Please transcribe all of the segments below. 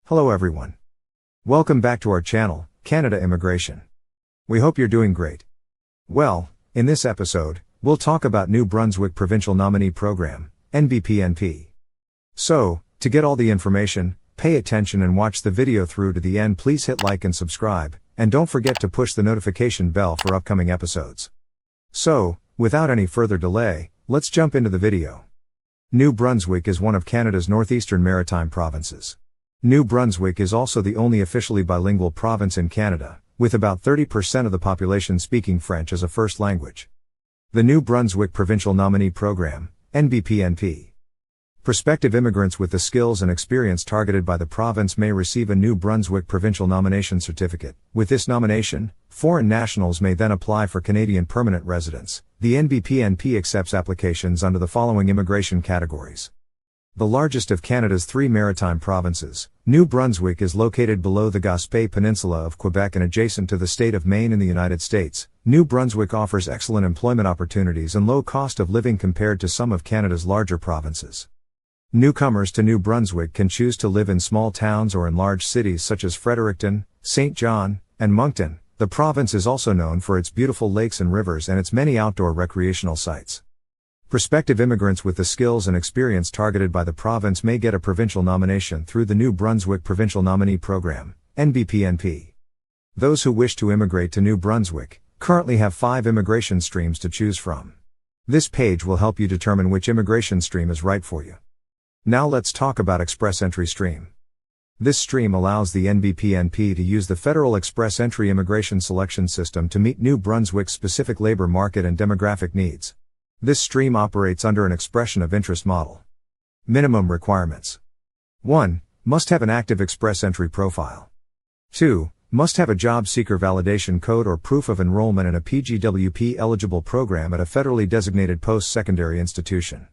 Hello everyone. Welcome back to our channel, Canada Immigration. We hope you're doing great. Well, in this episode, we'll talk about New Brunswick Provincial Nominee Program, NBPNP. So, to get all the information, pay attention and watch the video through to the end. Please hit like and subscribe, and don't forget to push the notification bell for upcoming episodes. So, without any further delay, let's jump into the video. New Brunswick is one of Canada's northeastern maritime provinces. New Brunswick is also the only officially bilingual province in Canada, with about 30% of the population speaking French as a first language. The New Brunswick Provincial Nominee Program, NBPNP. Prospective immigrants with the skills and experience targeted by the province may receive a New Brunswick Provincial Nomination Certificate. With this nomination, foreign nationals may then apply for Canadian permanent residence. The NBPNP accepts applications under the following immigration categories. The largest of Canada's three maritime provinces, New Brunswick is located below the Gaspé Peninsula of Quebec and adjacent to the state of Maine in the United States. New Brunswick offers excellent employment opportunities and low cost of living compared to some of Canada's larger provinces. Newcomers to New Brunswick can choose to live in small towns or in large cities such as Fredericton, St. John, and Moncton. The province is also known for its beautiful lakes and rivers and its many outdoor recreational sites. Prospective immigrants with the skills and experience targeted by the province may get a provincial nomination through the New Brunswick Provincial Nominee Program, NBPNP. Those who wish to immigrate to New Brunswick currently have 5 immigration streams to choose from. This page will help you determine which immigration stream is right for you. Now let's talk about Express Entry Stream. This stream allows the NBPNP to use the Federal Express Entry Immigration Selection System to meet New Brunswick's specific labor market and demographic needs. This stream operates under an expression of interest model. Minimum requirements. 1. Must have an active express entry profile. 2. Must have a job seeker validation code or proof of enrollment in a PGWP eligible program at a federally designated post-secondary institution.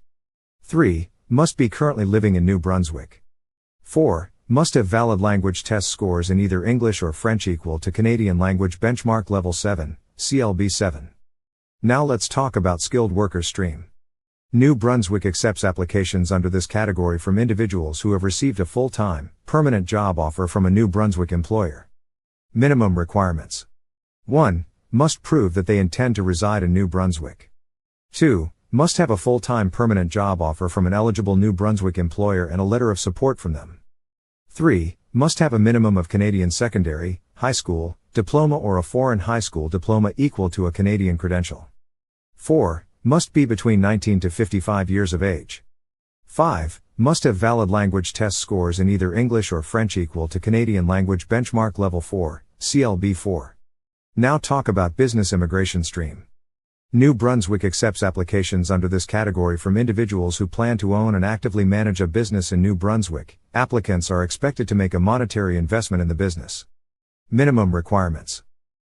3. Must be currently living in New Brunswick. 4. Must have valid language test scores in either English or French equal to Canadian Language Benchmark Level 7, CLB 7. Now let's talk about Skilled Workers Stream. New Brunswick accepts applications under this category from individuals who have received a full-time, permanent job offer from a New Brunswick employer. Minimum requirements. 1. Must prove that they intend to reside in New Brunswick. 2. Must have a full-time permanent job offer from an eligible New Brunswick employer and a letter of support from them. 3. Must have a minimum of Canadian secondary, high school, diploma or a foreign high school diploma equal to a Canadian credential. 4. Must be between 19 to 55 years of age. 5. Must have valid language test scores in either English or French equal to Canadian Language Benchmark Level 4, CLB 4. Now talk about Business Immigration Stream. New Brunswick accepts applications under this category from individuals who plan to own and actively manage a business in New Brunswick. Applicants are expected to make a monetary investment in the business. Minimum requirements.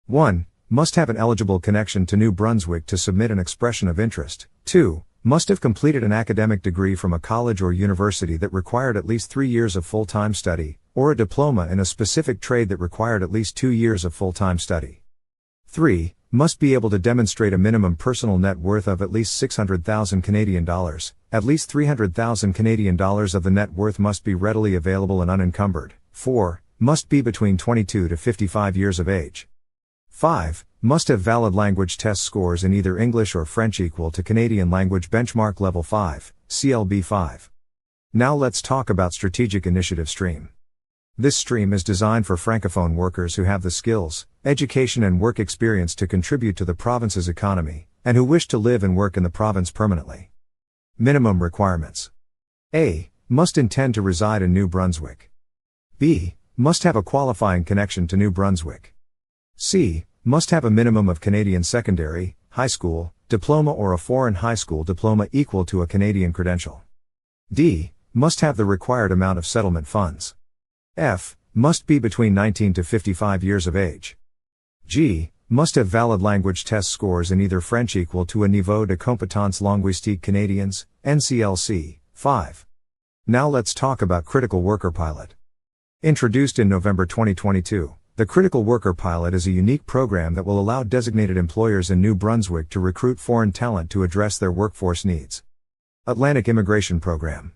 1. Must have an eligible connection to New Brunswick to submit an expression of interest. 2. Must have completed an academic degree from a college or university that required at least 3 years of full-time study, or a diploma in a specific trade that required at least 2 years of full-time study. 3. Must be able to demonstrate a minimum personal net worth of at least 600,000 Canadian dollars. At least 300,000 Canadian dollars of the net worth must be readily available and unencumbered. 4. Must be between 22 to 55 years of age. 5. Must have valid language test scores in either English or French equal to Canadian Language Benchmark Level 5, CLB 5. Now let's talk about Strategic Initiative Stream. This stream is designed for Francophone workers who have the skills, education and work experience to contribute to the province's economy, and who wish to live and work in the province permanently. Minimum requirements. A. Must intend to reside in New Brunswick. B. Must have a qualifying connection to New Brunswick. C. Must have a minimum of Canadian secondary, high school, diploma or a foreign high school diploma equal to a Canadian credential. D. Must have the required amount of settlement funds. F. Must be between 19 to 55 years of age. G. Must have valid language test scores in either French equal to a Niveau de Compétence Linguistique Canadiens, NCLC, 5. Now let's talk about Critical Worker Pilot. Introduced in November 2022, the Critical Worker Pilot is a unique program that will allow designated employers in New Brunswick to recruit foreign talent to address their workforce needs. Atlantic Immigration Program.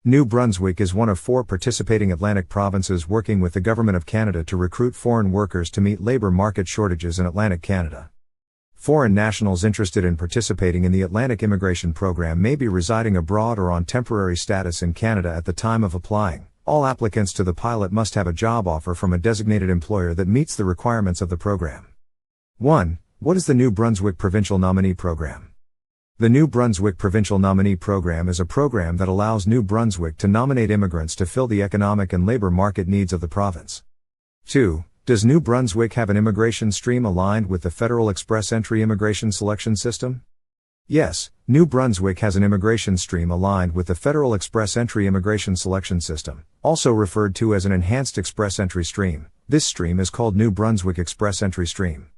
New Brunswick is one of 4 participating Atlantic provinces working with the Government of Canada to recruit foreign workers to meet labour market shortages in Atlantic Canada. Foreign nationals interested in participating in the Atlantic Immigration Program may be residing abroad or on temporary status in Canada at the time of applying. All applicants to the pilot must have a job offer from a designated employer that meets the requirements of the program. 1. What is the New Brunswick Provincial Nominee Program? The New Brunswick Provincial Nominee Program is a program that allows New Brunswick to nominate immigrants to fill the economic and labor market needs of the province. 2. Does New Brunswick have an immigration stream aligned with the Federal Express Entry Immigration Selection System? Yes, New Brunswick has an immigration stream aligned with the Federal Express Entry Immigration Selection System, also referred to as an Enhanced Express Entry Stream. This stream is called New Brunswick Express Entry Stream.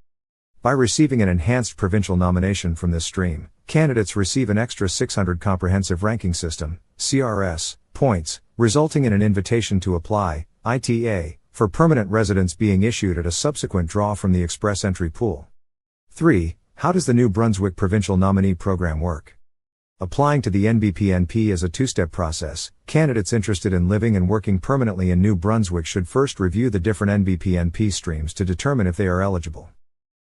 By receiving an enhanced provincial nomination from this stream, candidates receive an extra 600 Comprehensive Ranking System (CRS) points, resulting in an invitation to apply (ITA) for permanent residence being issued at a subsequent draw from the Express Entry Pool. 3. How does the New Brunswick Provincial Nominee Program work? Applying to the NBPNP is a 2-step process. Candidates interested in living and working permanently in New Brunswick should first review the different NBPNP streams to determine if they are eligible.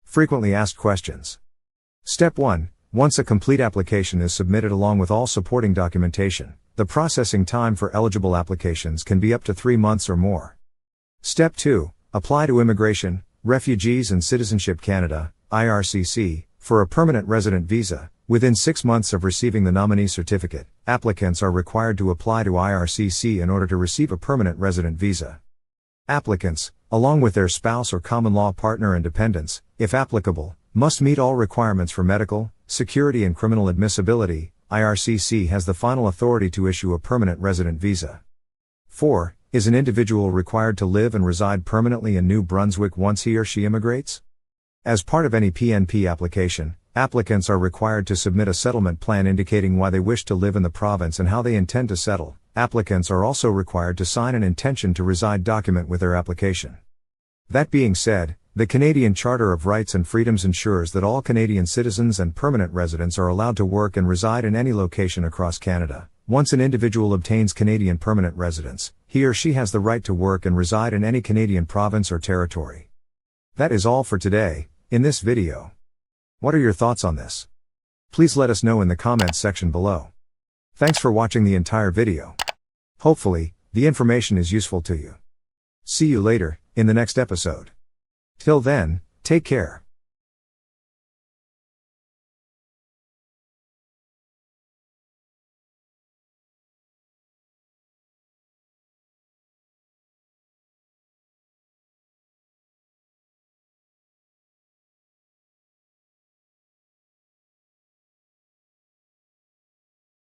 Frequently asked questions. Step 1. Once a complete application is submitted along with all supporting documentation, the processing time for eligible applications can be up to 3 months or more. Step 2. Apply to Immigration, Refugees and Citizenship Canada, IRCC, for a permanent resident visa. Within 6 months of receiving the nominee certificate, applicants are required to apply to IRCC in order to receive a permanent resident visa. Applicants, along with their spouse or common law partner and dependents, if applicable, must meet all requirements for medical, security and criminal admissibility. IRCC has the final authority to issue a permanent resident visa. 4. Is an individual required to live and reside permanently in New Brunswick once he or she immigrates? As part of any PNP application, applicants are required to submit a settlement plan indicating why they wish to live in the province and how they intend to settle. Applicants are also required to sign an intention to reside document with their application. That being said, the Canadian Charter of Rights and Freedoms ensures that all Canadian citizens and permanent residents are allowed to work and reside in any location across Canada. Once an individual obtains Canadian permanent residence, he or she has the right to work and reside in any Canadian province or territory. That is all for today, in this video. What are your thoughts on this? Please let us know in the comments section below. Thanks for watching the entire video. Hopefully, the information is useful to you. See you later, in the next episode. Till then, take care.